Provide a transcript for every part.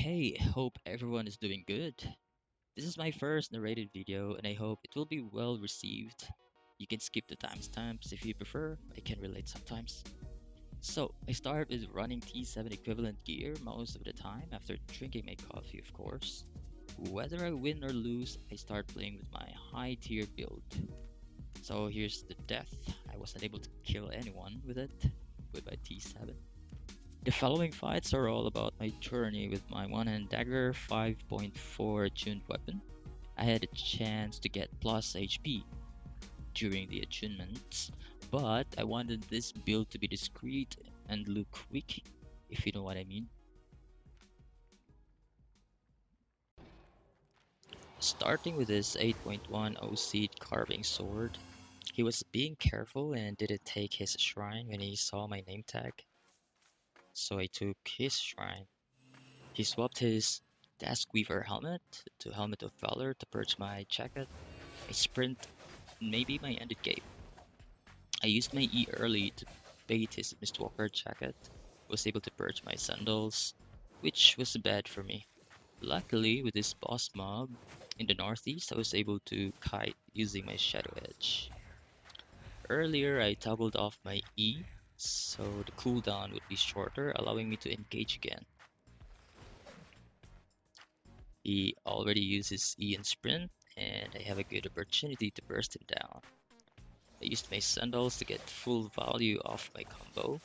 Hey, hope everyone is doing good. This is my first narrated video and I hope it will be well received. You can skip the timestamps if you prefer, I can relate sometimes. So, I start with running T7 equivalent gear most of the time after drinking my coffee, of course. Whether I win or lose, I start playing with my high tier build. So here's the death. I wasn't able to kill anyone with it, with my T7. The following fights are all about my journey with my one-hand dagger 5.4 attuned weapon. I had a chance to get plus HP during the attunements, but I wanted this build to be discreet and look weak, if you know what I mean. Starting with this 8.1 OC'd carving sword, he was being careful and didn't take his shrine when he saw my name tag. So I took his shrine. He swapped his Task Weaver helmet to Helmet of Valor to purge my jacket. I sprint, maybe my ended game. I used my E early to bait his Mistwalker jacket, was able to purge my sandals, which was bad for me. Luckily, with this boss mob in the northeast, I was able to kite using my Shadow Edge. Earlier, I toggled off my E, so the cooldown would be shorter, allowing me to engage again. He already uses E and sprint, and I have a good opportunity to burst him down. I used my sandals to get full value off my combo.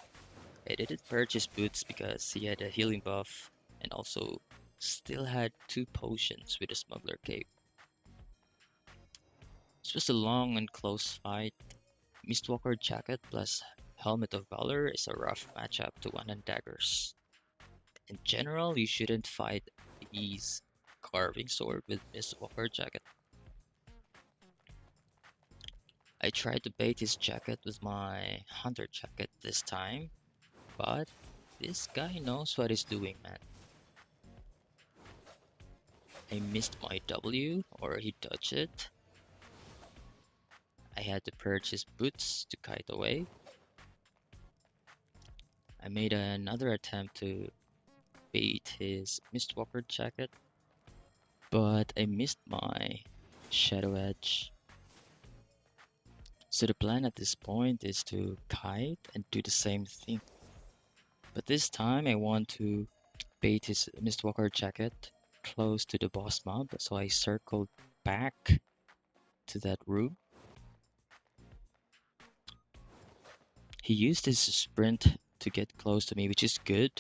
I didn't purchase boots because he had a healing buff and also still had 2 potions with a smuggler cape. This was a long and close fight. Mistwalker jacket plus Helmet of Valor is a rough matchup to one-hand daggers. In general, you shouldn't fight E's carving sword with Mistwalker jacket. I tried to bait his jacket with my hunter jacket this time, but this guy knows what he's doing, man. I missed my W, or he dodged it. I had to purge his boots to kite away. I made another attempt to bait his Mistwalker jacket, but I missed my Shadow Edge. So the plan at this point is to kite and do the same thing. But this time I want to bait his Mistwalker jacket close to the boss mob, so I circled back to that room. He used his sprint to get close to me, which is good.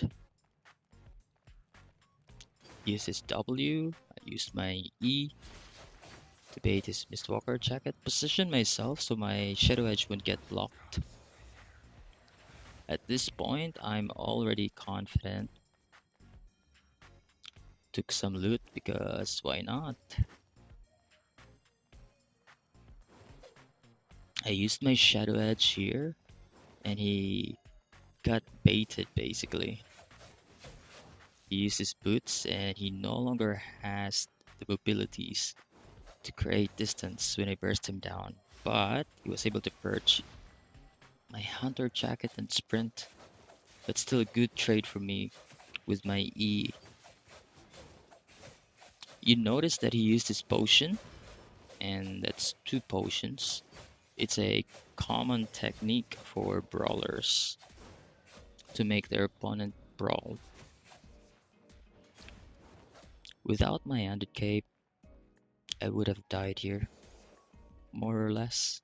Used his W, I used my E to bait his Mistwalker jacket, position myself so my Shadow Edge wouldn't get blocked. At this point, I'm already confident. Took some loot because why not? I used my Shadow Edge here and he got baited basically. He used his boots and he no longer has the abilities to create distance when I burst him down, but he was able to purge my hunter jacket and sprint. That's still a good trade for me with my E. You notice that he used his potion, and that's 2 potions. It's a common technique for brawlers to make their opponent brawl. Without my ended cape, I would have died here, more or less.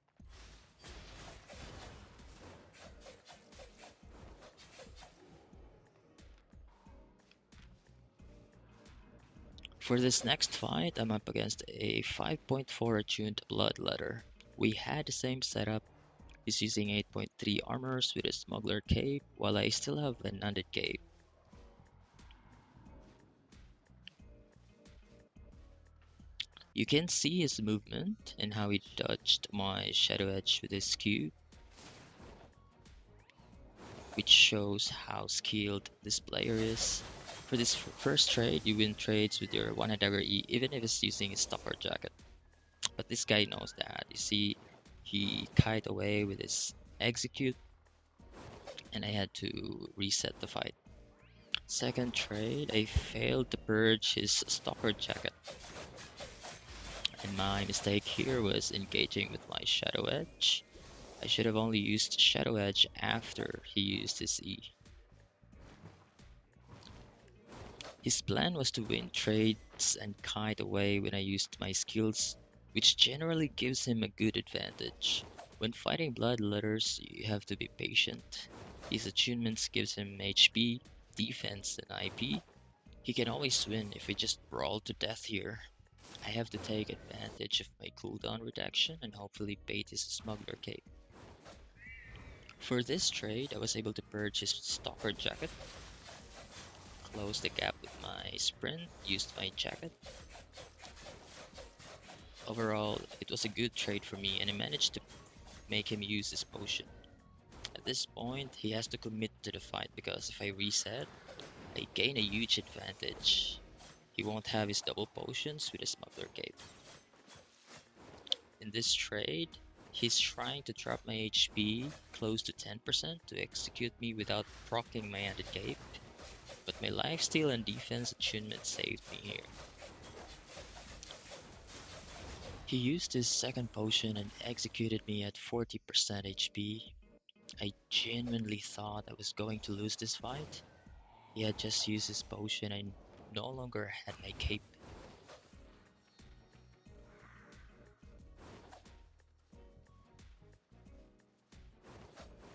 For this next fight, I'm up against a 5.4 attuned Bloodletter. We had the same setup. He's using 8.3 armors with a smuggler cape, while I still have an undead cape. You can see his movement and how he dodged my Shadow Edge with his Q, which shows how skilled this player is. For this first trade, you win trades with your one-hand dagger E, even if it's using his stalker jacket. But this guy knows that. You see, he kite away with his execute, and I had to reset the fight. Second trade, I failed to purge his stalker jacket. And my mistake here was engaging with my Shadow Edge. I should have only used Shadow Edge after he used his E. His plan was to win trades and kite away when I used my skills, which generally gives him a good advantage. When fighting Bloodletters, you have to be patient. His attunements gives him HP, defense, and IP. He can always win if we just brawl to death here. I have to take advantage of my cooldown reduction and hopefully bait his smuggler cape. For this trade, I was able to purge his stalker jacket, close the gap with my sprint, used my jacket. Overall, it was a good trade for me and I managed to make him use his potion. At this point, he has to commit to the fight because if I reset, I gain a huge advantage. He won't have his double potions with a smuggler cape. In this trade, he's trying to drop my HP close to 10% to execute me without proccing my ended cape, but my lifesteal and defense attunement saved me here. He used his second potion and executed me at 40% HP. I genuinely thought I was going to lose this fight. He had just used his potion and no longer had my cape.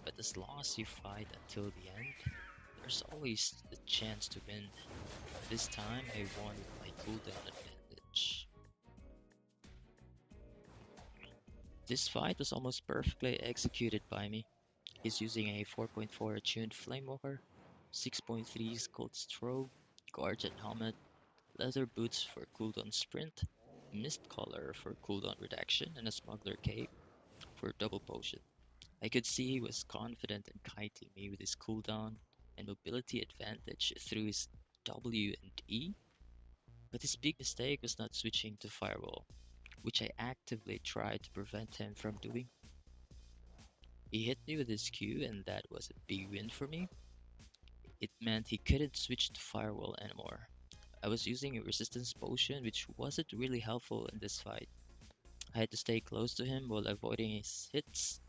But as long as you fight until the end, there's always the chance to win. This time I won with my cooldown advantage. This fight was almost perfectly executed by me. He's using a 4.4 attuned Flamewalker, 6.3 Scold Strobe, Guardian Helmet, leather boots for cooldown sprint, mist collar for cooldown reduction, and a smuggler cape for double potion. I could see he was confident in kiting me with his cooldown and mobility advantage through his W and E, but his big mistake was not switching to Firewall, which I actively tried to prevent him from doing. He hit me with his Q and that was a big win for me. It meant he couldn't switch to Firewall anymore. I was using a resistance potion which wasn't really helpful in this fight. I had to stay close to him while avoiding his hits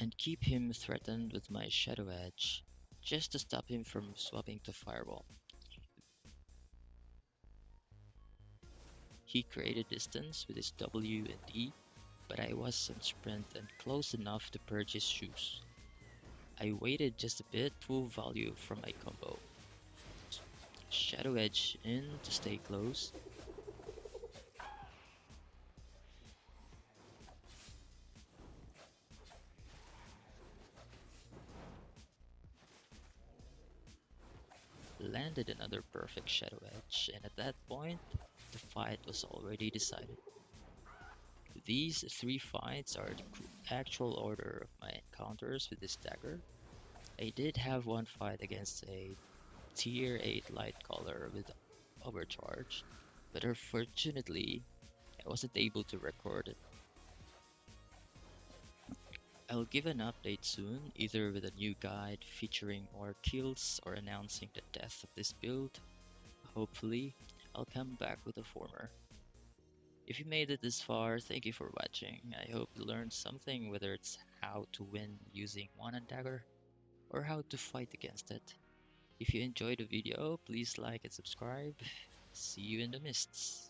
and keep him threatened with my Shadow Edge, just to stop him from swapping to Firewall. He created distance with his W and E, but I was on sprint and close enough to purge his shoes. I waited just a bit full value from my combo. Shadow Edge in to stay close. Landed another perfect Shadow Edge, and at that point, the fight was already decided. These three fights are the actual order of my encounters with this dagger. I did have one fight against a tier 8 light color with overcharge, but unfortunately, I wasn't able to record it. I'll give an update soon, either with a new guide featuring more kills or announcing the death of this build. Hopefully, I'll come back with a former. If you made it this far, thank you for watching. I hope you learned something, whether it's how to win using one-hand dagger or how to fight against it. If you enjoyed the video, please like and subscribe. See you in the mists.